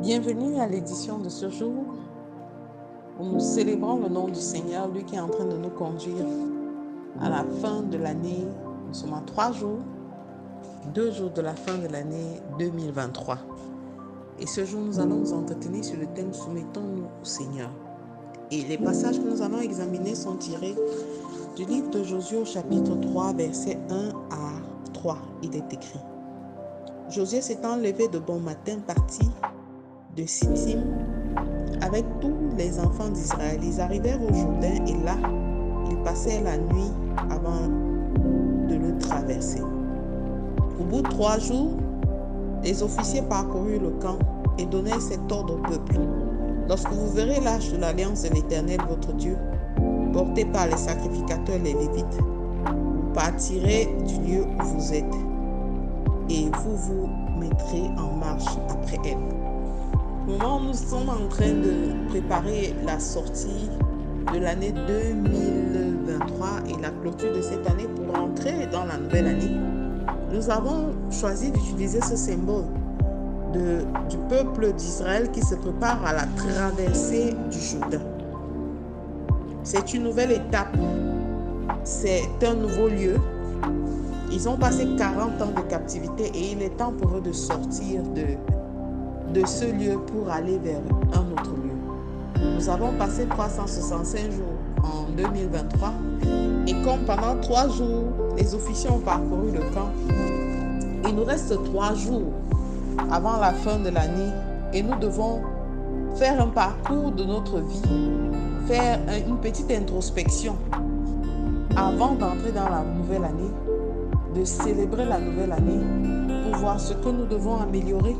Bienvenue à l'édition de ce jour où nous célébrons le nom du Seigneur, lui qui est en train de nous conduire à la fin de l'année. Nous sommes à 3 jours, 2 jours de la fin de l'année 2023. Et ce jour, nous allons nous entretenir sur le thème Soumettons-nous au Seigneur. Et les passages que nous allons examiner sont tirés du livre de Josué au chapitre 3, versets 1 à 3. Il est écrit: Josué s'étant levé de bon matin, partit de Sittim avec tous les enfants d'Israël. Ils arrivèrent au Jourdain et là, ils passèrent la nuit avant de le traverser. Au bout de 3 jours, les officiers parcoururent le camp et donnèrent cet ordre au peuple: Lorsque vous verrez l'arche de l'alliance de l'Éternel votre Dieu, portée par les sacrificateurs les Lévites, vous partirez du lieu où vous êtes et vous vous mettrez en marche après elle. Au moment où nous sommes en train de préparer la sortie de l'année 2023 et la clôture de cette année pour entrer dans la nouvelle année, nous avons choisi d'utiliser ce symbole du peuple d'Israël qui se prépare à la traversée du Jourdain. C'est une nouvelle étape, c'est un nouveau lieu. Ils ont passé 40 ans de captivité et il est temps pour eux de sortir de ce lieu pour aller vers un autre lieu. Nous avons passé 365 jours en 2023 et comme pendant 3 jours, les officiers ont parcouru le camp, il nous reste 3 jours avant la fin de l'année et nous devons faire un parcours de notre vie, faire une petite introspection avant d'entrer dans la nouvelle année, de célébrer la nouvelle année pour voir ce que nous devons améliorer,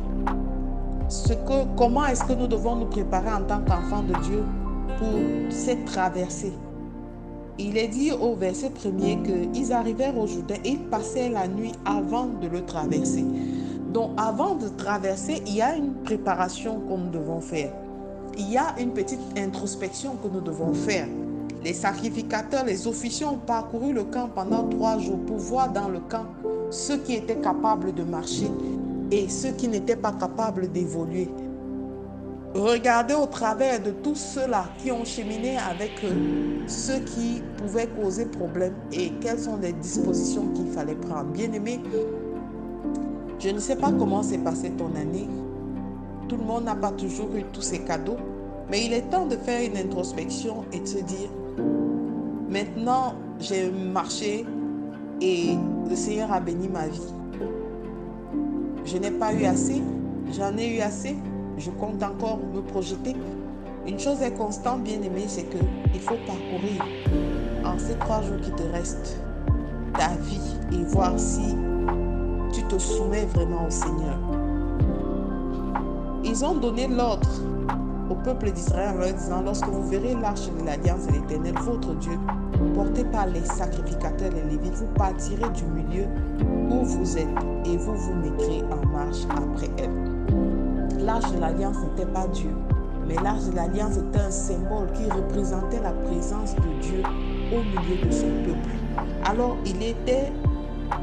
comment est-ce que nous devons nous préparer en tant qu'enfants de Dieu pour cette traversée. Il est dit au verset 1er qu'ils arrivèrent au Jourdain et ils passèrent la nuit avant de le traverser. Donc avant de traverser, il y a une préparation que nous devons faire. Il y a une petite introspection que nous devons faire. Les sacrificateurs, les officiers ont parcouru le camp pendant 3 jours pour voir dans le camp ceux qui étaient capables de marcher et ceux qui n'étaient pas capables d'évoluer. Regardez au travers de tous ceux-là qui ont cheminé avec ceux qui pouvaient causer problème et quelles sont les dispositions qu'il fallait prendre. Bien-aimé, je ne sais pas comment s'est passée ton année. Tout le monde n'a pas toujours eu tous ces cadeaux, mais il est temps de faire une introspection et de se dire: maintenant, j'ai marché et le Seigneur a béni ma vie. Je n'ai pas eu assez, j'en ai eu assez, je compte encore me projeter. Une chose est constante, bien-aimé, c'est qu'il faut parcourir en ces 3 jours qui te restent ta vie et voir si tu te soumets vraiment au Seigneur. Ils ont donné l'ordre au peuple d'Israël en leur disant: lorsque vous verrez l'arche de l'alliance de l'Éternel, votre Dieu, portée par les sacrificateurs, les Lévites, vous partirez du milieu où vous êtes et vous vous mettrez en marche après elle. L'arche de l'alliance n'était pas Dieu, mais l'arche de l'alliance était un symbole qui représentait la présence de Dieu au milieu de son peuple. Alors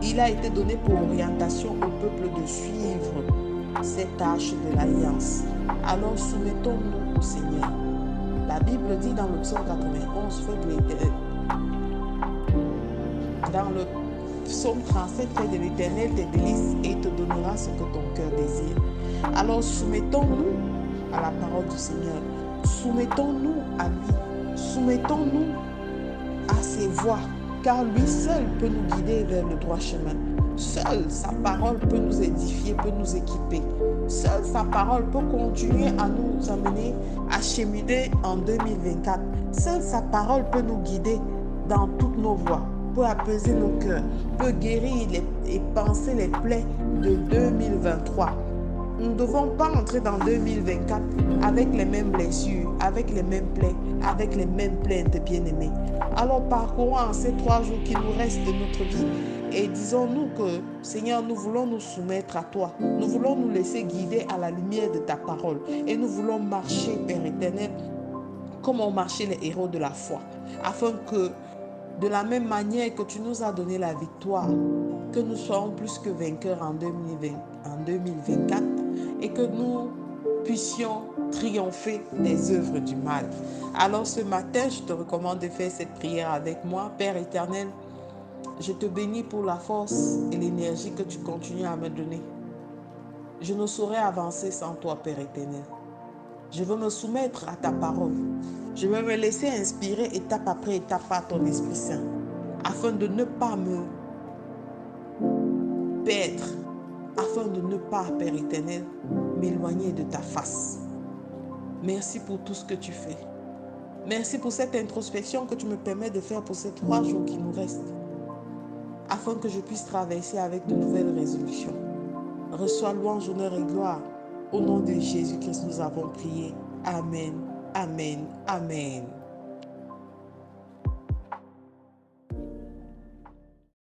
il a été donné pour orientation au peuple de suivre cette arche de l'alliance. Alors soumettons-nous au Seigneur. La Bible dit dans le psaume 91, dans le psaume 37, fais de l'Éternel tes délices et il te donnera ce que ton cœur désire. Alors soumettons-nous à la parole du Seigneur. Soumettons-nous à lui. Soumettons-nous à ses voies, car lui seul peut nous guider vers le droit chemin. Seule sa parole peut nous édifier, peut nous équiper. Seule sa parole peut continuer à nous amener à cheminer en 2024. Seule sa parole peut nous guider dans toutes nos voies, peut apaiser nos cœurs, peut guérir et panser les plaies de 2023. Nous ne devons pas entrer dans 2024 avec les mêmes blessures, avec les mêmes plaies, avec les mêmes plaintes, bien-aimés. Alors parcourons en ces 3 jours qui nous restent de notre vie et disons-nous que, Seigneur, nous voulons nous soumettre à toi. Nous voulons nous laisser guider à la lumière de ta parole et nous voulons marcher, Père éternel, comme ont marché les héros de la foi, afin que, de la même manière que tu nous as donné la victoire, que nous soyons plus que vainqueurs en 2024 et que nous puissions triompher des œuvres du mal. Alors ce matin, je te recommande de faire cette prière avec moi. Père éternel, je te bénis pour la force et l'énergie que tu continues à me donner. Je ne saurais avancer sans toi, Père éternel. Je veux me soumettre à ta parole. Je veux me laisser inspirer étape après étape par ton Esprit Saint, afin de ne pas me perdre, afin de ne pas, Père éternel, m'éloigner de ta face. Merci pour tout ce que tu fais. Merci pour cette introspection que tu me permets de faire pour ces 3 jours qui nous restent, afin que je puisse traverser avec de nouvelles résolutions. Reçois louange, honneur et gloire. Au nom de Jésus-Christ, nous avons prié. Amen, amen, amen.